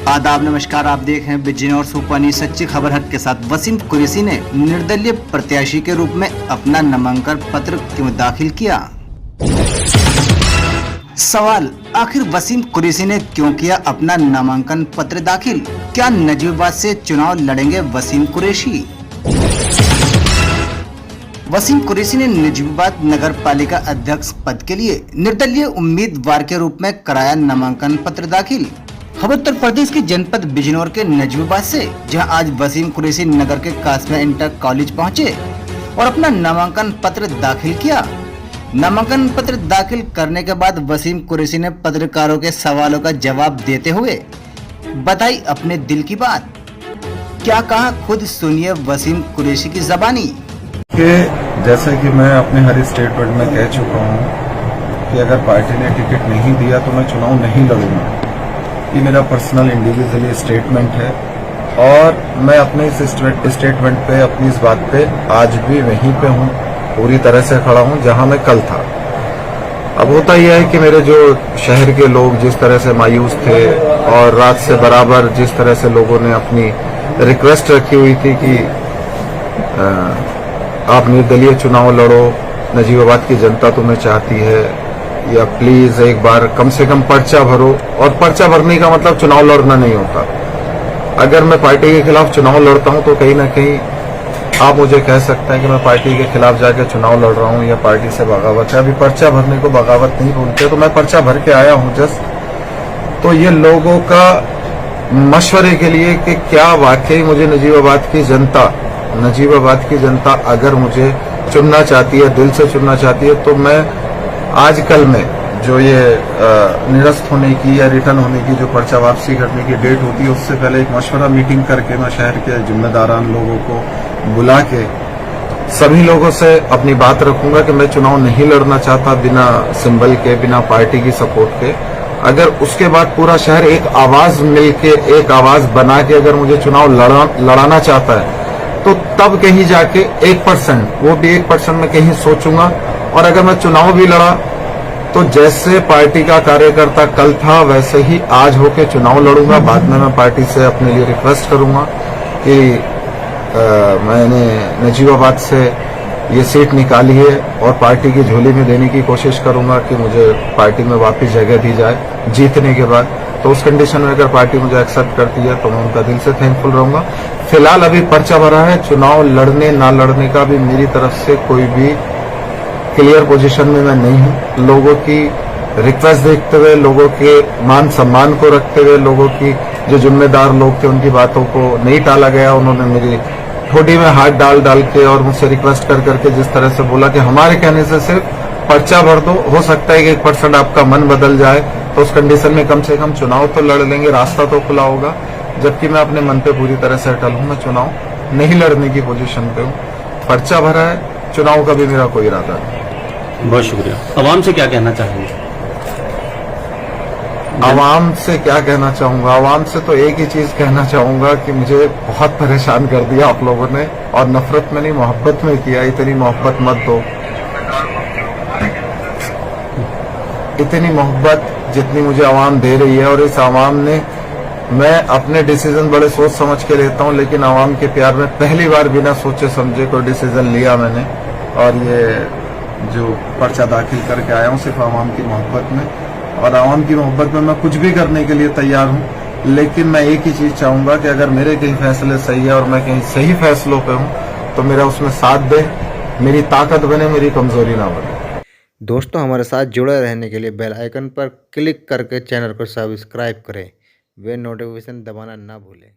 आदाब, नमस्कार। आप देख रहे हैं बिजनौर सुपर न्यूज़। सच्ची खबर हक के साथ। वसीम कुरैशी ने निर्दलीय प्रत्याशी के रूप में अपना नामांकन पत्र क्यों दाखिल किया? सवाल, आखिर वसीम कुरैशी ने क्यों किया अपना नामांकन पत्र दाखिल? क्या नजीबाबाद से चुनाव लड़ेंगे वसीम कुरैशी? वसीम कुरैशी ने नजीबाबाद नगर पालिका अध्यक्ष पद के लिए निर्दलीय उम्मीदवार के रूप में कराया नामांकन पत्र दाखिल। खबर उत्तर प्रदेश के जनपद बिजनौर के नजीबाबाद से, जहां आज वसीम कुरैशी नगर के कासमिया इंटर कॉलेज पहुंचे और अपना नामांकन पत्र दाखिल किया। नामांकन पत्र दाखिल करने के बाद वसीम कुरैशी ने पत्रकारों के सवालों का जवाब देते हुए बताई अपने दिल की बात। क्या कहा, खुद सुनिए वसीम कुरैशी की ज़बानी। जैसे कि मैं अपने हर स्टेटमेंट में कह चुका हूं कि अगर पार्टी ने टिकट नहीं दिया तो मैं चुनाव नहीं लड़ूंगा। ये मेरा पर्सनल इंडिविजुअली स्टेटमेंट है और मैं अपने इस स्टेटमेंट पे, अपनी इस बात पे आज भी वहीं पे हूँ, पूरी तरह से खड़ा हूँ जहां मैं कल था। अब होता यह है कि मेरे जो शहर के लोग जिस तरह से मायूस थे और रात से बराबर जिस तरह से लोगों ने अपनी रिक्वेस्ट रखी हुई थी कि आप निर्दलीय चुनाव लड़ो, नजीबाबाद की जनता तुम्हें चाहती है, या प्लीज एक बार कम से कम पर्चा भरो। और पर्चा भरने का मतलब चुनाव लड़ना नहीं होता। अगर मैं पार्टी के खिलाफ चुनाव लड़ता हूं तो कहीं ना कहीं आप मुझे कह सकते हैं कि मैं पार्टी के खिलाफ जाकर चुनाव लड़ रहा हूं या पार्टी से बगावत है। अभी पर्चा भरने को बगावत नहीं बोलते, तो मैं पर्चा भर के आया हूं जस्ट। तो ये लोगों का मशवरे के लिए कि क्या वाकई मुझे नजीबाबाद की जनता अगर मुझे चुनना चाहती है, दिल से चुनना चाहती है, तो मैं आजकल में जो ये निरस्त होने की या रिटर्न होने की जो पर्चा वापसी करने की डेट होती है, उससे पहले एक मशवरा मीटिंग करके मैं शहर के जिम्मेदारान लोगों को बुला के सभी लोगों से अपनी बात रखूंगा कि मैं चुनाव नहीं लड़ना चाहता बिना सिंबल के, बिना पार्टी की सपोर्ट के। अगर उसके बाद पूरा शहर एक आवाज मिलके, एक आवाज बना के अगर मुझे चुनाव लड़ाना चाहता है, तो तब कहीं जाके 1%, वो भी 1% में कहीं सोचूंगा। और अगर मैं चुनाव भी लड़ा तो जैसे पार्टी का कार्यकर्ता कल था वैसे ही आज होके चुनाव लड़ूंगा। बाद में मैं पार्टी से अपने लिए रिक्वेस्ट करूंगा कि मैंने नजीबाबाद से ये सीट निकाली है और पार्टी की झोली में देने की कोशिश करूंगा कि मुझे पार्टी में वापस जगह दी जाए जीतने के बाद। तो उस कंडीशन में अगर पार्टी मुझे एक्सेप्ट करती है तो मैं उनका दिल से थैंकफुल रहूंगा। फिलहाल अभी पर्चा भरा है, चुनाव लड़ने ना लड़ने का भी मेरी तरफ से कोई भी क्लियर पोजीशन में मैं नहीं हूं। लोगों की रिक्वेस्ट देखते हुए, लोगों के मान सम्मान को रखते हुए, लोगों की जो जिम्मेदार लोग थे उनकी बातों को नहीं टाला गया। उन्होंने मेरी ठोडी में हाथ डाल के और मुझसे रिक्वेस्ट कर करके जिस तरह से बोला कि हमारे कहने से सिर्फ पर्चा भर दो, हो सकता है कि 1% आपका मन बदल जाए, तो उस कंडीशन में कम से कम चुनाव तो लड़ लेंगे, रास्ता तो खुला होगा। जबकि मैं अपने मन पे पूरी तरह से अटल हूं, मैं चुनाव नहीं लड़ने की पोजीशन पे हूं। पर्चा भरा है, चुनाव का भी मेरा कोई इरादा नहीं। बहुत शुक्रिया। आवाम से क्या कहना चाहेंगे? आवाम से क्या कहना चाहूंगा? आवाम से तो एक ही चीज कहना चाहूंगा कि मुझे बहुत परेशान कर दिया आप लोगों ने, और नफरत में नहीं मोहब्बत में किया। इतनी मोहब्बत मत दो, इतनी मोहब्बत जितनी मुझे आवाम दे रही है। और इस आवाम ने, मैं अपने डिसीजन बड़े सोच समझ के लेता हूं, लेकिन आवाम के प्यार में पहली बार बिना सोचे समझे कोई डिसीजन लिया मैंने। और ये जो पर्चा दाखिल करके आया हूं सिर्फ आवाम की मोहब्बत में, और आवाम की मोहब्बत में मैं कुछ भी करने के लिए तैयार हूं। लेकिन मैं एक ही चीज चाहूंगा कि अगर मेरे कहीं फैसले सही है और मैं कहीं सही फैसलों पे हूं तो मेरा उसमें साथ दे, मेरी ताकत बने, मेरी कमजोरी ना बने। दोस्तों, हमारे साथ जुड़े रहने के लिए बेल आइकन पर क्लिक करके चैनल को सब्सक्राइब करें, वे नोटिफिकेशन दबाना ना भूलें।